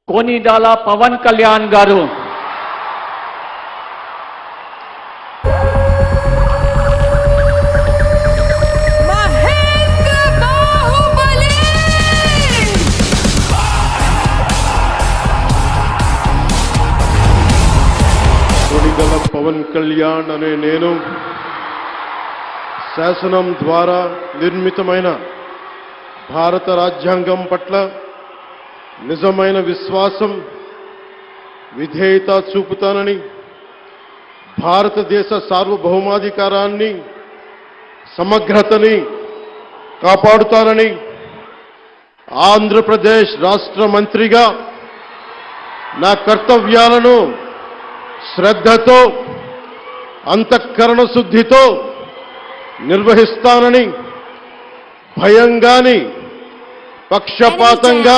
कोनिडाला पवन कल्याण गारू कोनिडाला पवन कल्याण अने नेनु శాసనం ద్వారా నిర్మితమైన భారత రాజ్యాంగం పట్ల నిజమైన విశ్వాసం విధేయత చూపుతానని భారతదేశ సార్వభౌమాధికారాన్ని సమగ్రతని కాపాడుతానని ఆంధ్రప్రదేశ్ రాష్ట్ర మంత్రిగా నా కర్తవ్యాలను శ్రద్ధతో అంతఃకరణ శుద్ధితో నిర్వహిస్తానని భయం గాని పక్షపాతం గాని